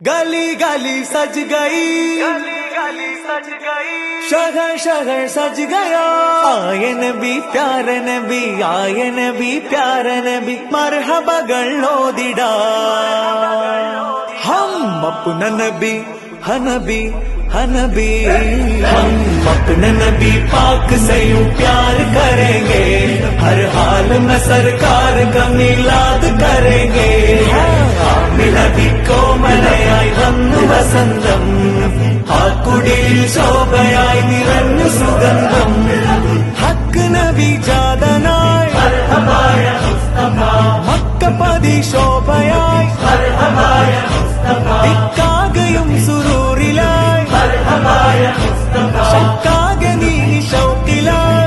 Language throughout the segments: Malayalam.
गली गली सज गई, शहर शहर सज गया। आए नबी प्यारे नबी, आए नबी प्यारे नबी, मरहबകൾ ഓതിടാ हम अपना नबी हनबी हनबी, हम अपने नबी पाक से यूं प्यार करेंगे, हर हाल में सरकार का मिलाद करेंगे। നബി കോമലയായി വന്നു വസന്തം, ആ കുടിയിൽ ശോഭയായി നിറഞ്ഞു സുഗന്ധം। ഹക്ക് നബി ജാതനായി മക്കപതി ശോഭയായി, ദിക്കാകയും സുരൂറിലായി, ശക്കാകെ നീ ശൗക്കിലായി।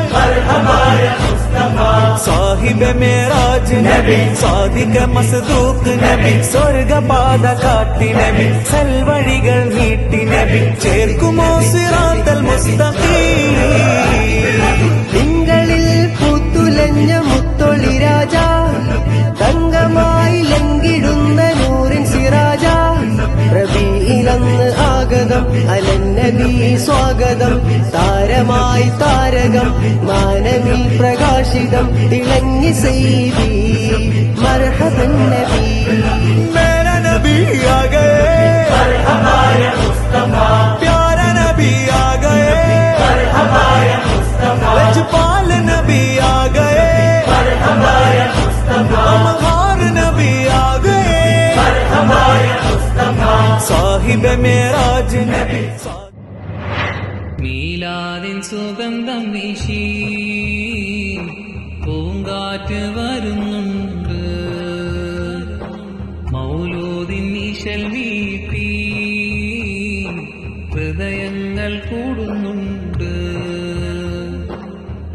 സാഹിബ് മേരാജ് നബി, സാദിഖ മസ്ദൂഖ് നബി, സ്വർഗപാത കാട്ടി നബി, സൽവഴികൾ നീട്ടി നബി, ചേർക്കുമോ സിറാത്തൽ മുസ്തഖീം। തിങ്കളിൽ പൂത്തുലഞ്ഞ മുത്തൊളി രാജ, തങ്കമായി ലംഘിടുന്ന നൂറിൻ സിറാജ, റബീഇലന്ന് ആഗതം അലന്നബി സ്വാഗതം, താരമായി താരകം മാനവി പ്രകാശിതം, തിളങ്ങി സയ്യിദി മർഹബൻ നബി। മേരാ നബി ആ ഗയേ, പ്യാരാ നബി ആ ഗയേ, ലജ്പാൽ നബി ആ ഗയേ, അമഹാർ നബി ആ ഗയേ, സാഹിബ് മേരാജ് നബി। മീലാദിൻ സുഗന്ധം വീശി പൂങ്കാറ്റ് വരുന്നുണ്ട്, മൗലൂദിൻ നിശൽ വീട്ടി ഹൃദയങ്ങൾ കൂടുന്നുണ്ട്।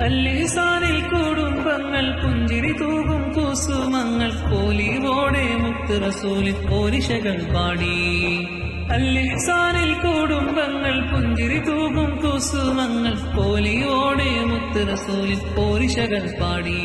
അല്ലിസാനിൽ കുടുംബങ്ങൾ പുഞ്ചിരി തൂകും കുസുമങ്ങൾ, പോലിവോടെ മുത്ത് റസൂലിൻ പോരിശകൾ പാടി। അല്ലിസാനിൽ കുടുംബങ്ങൾ പുഞ്ചിരി തൂകും കുസുമങ്ങൾ, പോലിയോടെ മുത്ത് റസൂലിൻ പോരിശകൾ പാടി।